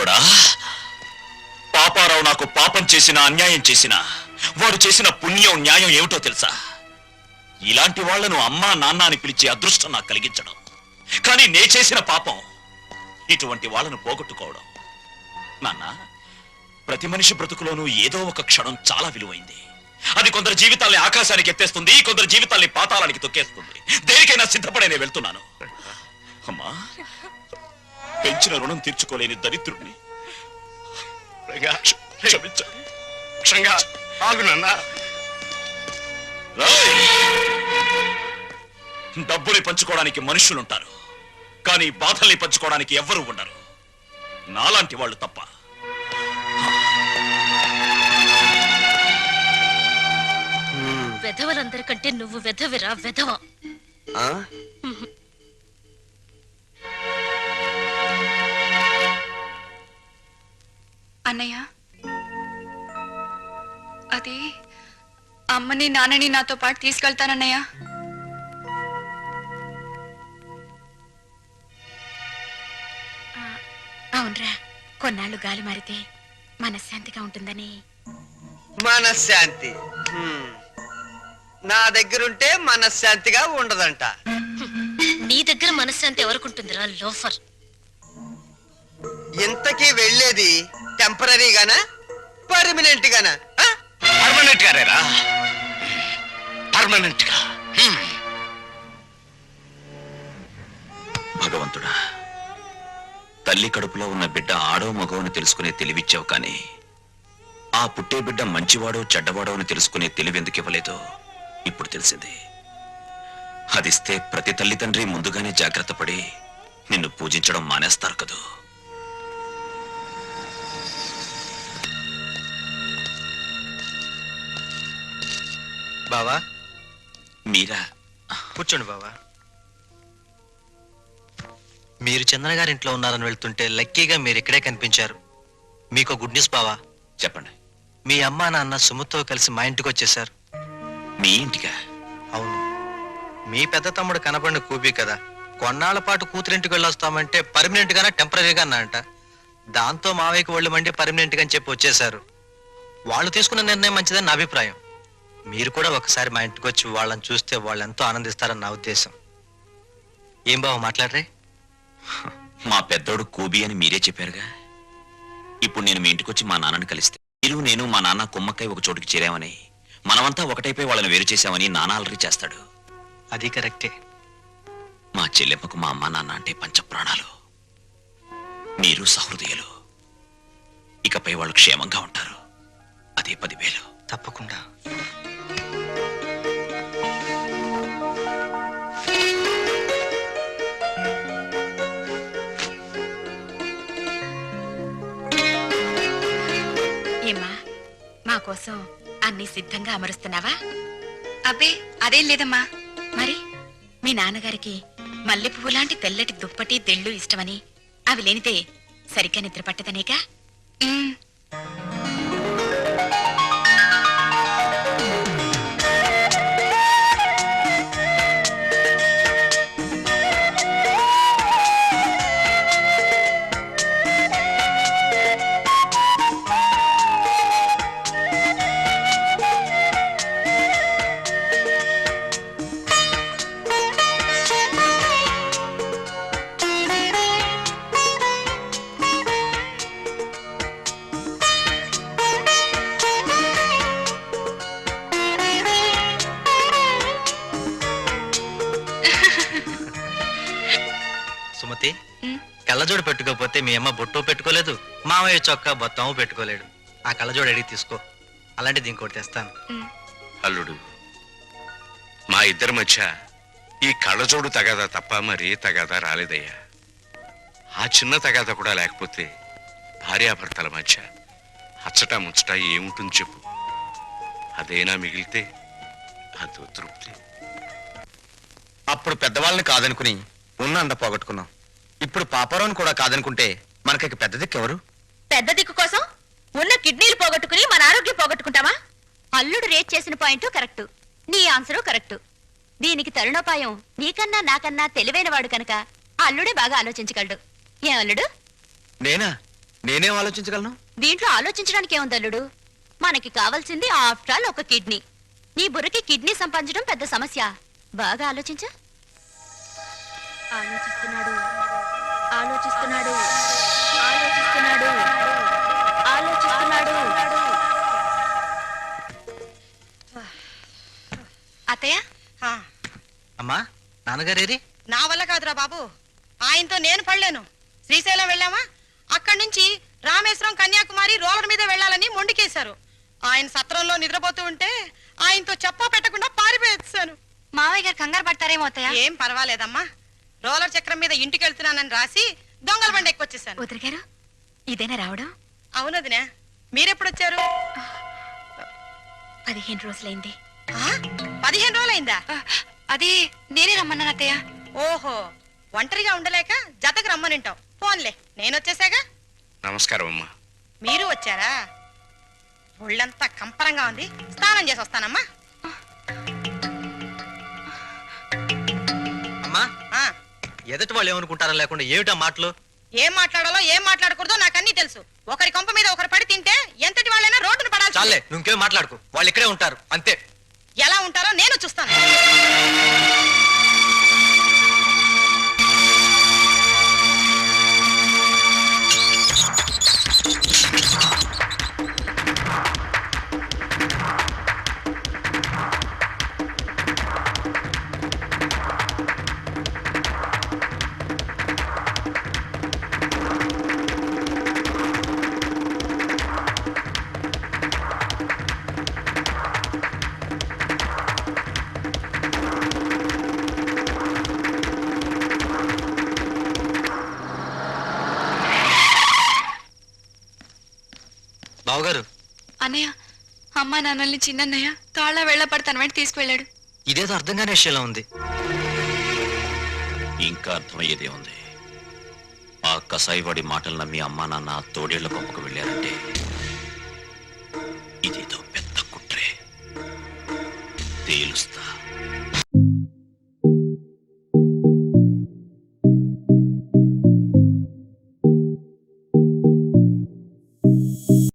పిచ్చోడా, పాపారావు నాకు పాపం చేసిన అన్యాయం చేసిన వాడు చేసిన పుణ్యం న్యాయం ఏమిటో తెలుసా? ఇలాంటి వాళ్లను అమ్మా నాన్న అని పిలిచే అదృష్టం నాకు కలిగించడం. కానీ నే చేసిన పాపం ఇటువంటి వాళ్ళను పోగొట్టుకోవడం. నాన్న, ప్రతి మనిషి బ్రతుకులోనూ ఏదో ఒక క్షణం చాలా విలువైంది. అది కొందరు జీవితాల్ని ఆకాశానికి ఎత్తేస్తుంది, కొందరు జీవితాల్ని పాతాళానికి తొక్కేస్తుంది. దేనికైనా సిద్ధపడే నేను వెళ్తున్నాను. అమ్మా, పెంచిన రుణం తీర్చుకోలేని దరిద్రుణ్ణి డబ్బుని పంచుకోవడానికి మనుషులుంటారు, కానీ బాధల్ని పంచుకోవడానికి ఎవ్వరూ ఉండరు. నాలాంటి వాళ్ళు తప్ప. వెధవలందరికంటే నువ్వు వెధవిరా, వెధవ. అన్నయ్య, అది అమ్మని నాన్నని నాతో పాటు తీసుకెళ్తానన్నయ్య. అవునరా, కొన్నాళ్ళు గాలి మారితే మనశ్శాంతిగా ఉంటుందని. మనశ్శాంతి నా దగ్గరుంటే మనశ్శాంతిగా ఉండదంట. నీ దగ్గర మనశ్శాంతి ఎవరికుంటుందిరా లోఫర్? ఇంతకీ వెళ్ళేది టెంపరీగానా పర్మనెంట్ గానా? పర్మనెంట్ గారేరా, పర్మనెంట్ గా. భగవంతుడా, తల్లి కడుపులో ఉన్న బిడ్డ ఆడో మగవని తెలుసుకునే తెలివిచ్చావు, కానీ ఆ పుట్టే బిడ్డ మంచివాడో చెడ్డవాడో అని తెలుసుకునే తెలివెందుకు ఇవ్వలేదో ఇప్పుడు తెలిసింది. అదిస్తే ప్రతి తల్లిదండ్రి ముందుగానే జాగ్రత్త పడి నిన్ను పూజించడం మానేస్తారు కదూ. బావా, మీరా? కూర్చోండి బావా. మీరు చంద్ర గారింట్లో ఉన్నారని వెళ్తుంటే లక్కీగా మీరు ఇక్కడే కనిపించారు. మీకు గుడ్ న్యూస్ బావా. చెప్పండి. మీ అమ్మా నాన్న సుమతో కలిసి మా ఇంటికి వచ్చేశారు. మీ ఇంటికా? అవును. మీ పెద్ద తమ్ముడు కనపడిన కూపీ కదా, కొన్నాళ్ల పాటు కూతురింటికి వెళ్ళొస్తామంటే పర్మనెంట్ గానా టెంపరీగా అన్నారంట. దాంతో మావయ్యకి ఒళ్ళు మండి పర్మనెంట్ గా అని చెప్పి వచ్చేశారు. వాళ్ళు తీసుకున్న నిర్ణయం మంచిదని నా అభిప్రాయం. మీరు కూడా ఒకసారి మా ఇంటికి వచ్చి వాళ్ళని చూస్తే వాళ్ళు ఎంతో ఆనందిస్తారని నా ఉద్దేశం. ఏం బావ మాట్లాడరే? మా పెద్దోడు కూబి అని మీరే చెప్పారుగా. ఇప్పుడు నేను మీ ఇంటికి వచ్చి మా నాన్నని కలిస్తే మీరు నేను మా నాన్న కుమ్మక్కై ఒక చోటుకి చేరామని, మనమంతా ఒకటైపోయి వాళ్ళని వేరు చేశామని నాన్న అలరి చేస్తాడు. అది కరెక్టే. మా చెల్లెమ్మకు మా అమ్మ నాన్న అంటే పంచప్రాణాలు. మీరు సహృదయులు. ఇకపై వాళ్ళు క్షేమంగా ఉంటారు. అదే 10,000. తప్పకుండా. ఏమ్మా, మా కోసం అన్ని సిద్ధంగా అమరుస్తున్నావా? అబ్బే, అదేం లేదమ్మా. మరి మీ నాన్నగారికి మల్లె పువ్వు లాంటి తెల్లటి దుప్పటి తెళ్ళు ఇష్టమని, అవి లేనిదే సరిగ్గా నిద్ర పట్టదనేగా. సుమతి, కళ్ళజోడు పెట్టుకోకపోతే మీ అమ్మ బొట్టు పెట్టుకోలేదు, మామయ్య చొక్కా బొత్తము పెట్టుకోలేడు. ఆ కళ్ళజోడు అడిగి తీసుకో, అలాంటిది ఇంకోటి తెస్తాను. అల్లుడు, మా ఇద్దరి మధ్య ఈ కళ్ళజోడు తగాదా తప్ప మరీ తగాదా రాలేదయ్యా. ఆ చిన్న తగాదా కూడా లేకపోతే భార్యాభర్తల మధ్య అచ్చట ముచ్చట ఏముంటుంది చెప్పు? అదేనా మిగిలితే అదో తృప్తి. అప్పుడు పెద్దవాళ్ళని కాదనుకుని ఉన్న అండ పోగొట్టుకున్నాం. ఇప్పుడు పాపారావుని కూడా కాదనుకుంటే మనకి పెద్ద దిక్కు ఎవరు? పెద్ద దిక్కు కోసం ఉన్న కిడ్నీలు పోగొట్టుకుని మన ఆరోగ్యం పోగొట్టుకుంటామా? అల్లుడు రేట్ చేసిన పాయింట్ కరెక్ట్, నీ ఆన్సరు కరెక్ట్. దీనికి తరుణోపాయం నీకన్నా నాకన్నా తెలివైన వాడు కనుక అల్లుడే బాగా ఆలోచించగలడు. ఏం అల్లుడు? నేనా? నేనేం ఆలోచించగలను? దీంట్లో ఆలోచించడానికి ఏముంది అల్లుడు? మనకి కావాల్సింది ఆఫ్టర్ ఆల్ ఒక కిడ్నీ. నీ బుర్రకి కిడ్నీ సంపాదించడం పెద్ద సమస్య. బాగా ఆలోచించా. ఆలోచిస్తున్నాడు ఆలోచిస్తున్నాడు ఆలోచిస్తున్నాడు ఆలోచిస్తున్నాడు. అత్తయ్య అమ్మా నాన్నగారేరి? నా వల్ల కాదురా బాబు, ఆయనతో నేను పడలేను. శ్రీశైలం వెళ్ళామా, అక్కడి నుంచి రామేశ్వరం కన్యాకుమారి రోలర్ మీద వెళ్ళాలని మొండికేశారు. ఆయన సత్రంలో నిద్రపోతూ ఉంటే ఆయనతో చెప్పా పెట్టకుండా పారిపోయేసాను. మావయ్య గారు కంగారు పడతారేమో అత్తయ్య. ఏం పర్వాలేదమ్మా, రోలర్ చక్రం మీద ఇంటికి వెళ్తున్నానని రాసి దొంగల బండి ఎక్కువచ్చేసాను. వదిలి గారు ఇదేనా రావడం? అవునదినే, మీరెప్పుడొచ్చారు? 15 రోజులైంది. 15 రోజులైందా? అది నేనే రమ్మన్నాను అత్తయ్య. ఓహో, ఒంటరిగా ఉండలేక జతకు రమ్మనింటావు. ఫోన్లే, నేనొచ్చేసాగా. నమస్కారం అమ్మా. మీరు వచ్చారా? ఒళ్ళంతా కంపరంగా ఉంది, స్నానం చేసి వస్తానమ్మా. అమ్మా ఆ, ఎదుటి వాళ్ళు ఏమనుకుంటారో లేకుండా ఏమిటా మాటలు? ఏం మాట్లాడాలో ఏం మాట్లాడకూడదో నాకన్నీ తెలుసు. ఒకరి కొంప మీద ఒకరు పడి తింటే ఎంతటి వాళ్ళైనా రోడ్డును పడాలి. చాలే, నువ్వేం మాట్లాడుకో. వాళ్ళు ఇక్కడే ఉంటారు అంతే. ఎలా ఉంటారో నేను చూస్తాను. బావగారు, అన్నయ్య, అమ్మ నాన్నల్ని చిన్నన్నయ్య తాళ్ళ వెళ్ళపడి తన వెంట తీసుకువెళ్ళాడు. ఇదేదో అర్థం కాని విషయంలో ఉంది. ఇంకా అర్థమయ్యేదే ఉంది. ఆ కసాయివాడి మాటలు నమ్మి అమ్మా నాన్న తోడేళ్ల కొంపకు వెళ్ళారంటే ఇదేదో పెద్ద కుట్రే. తేలుస్తా.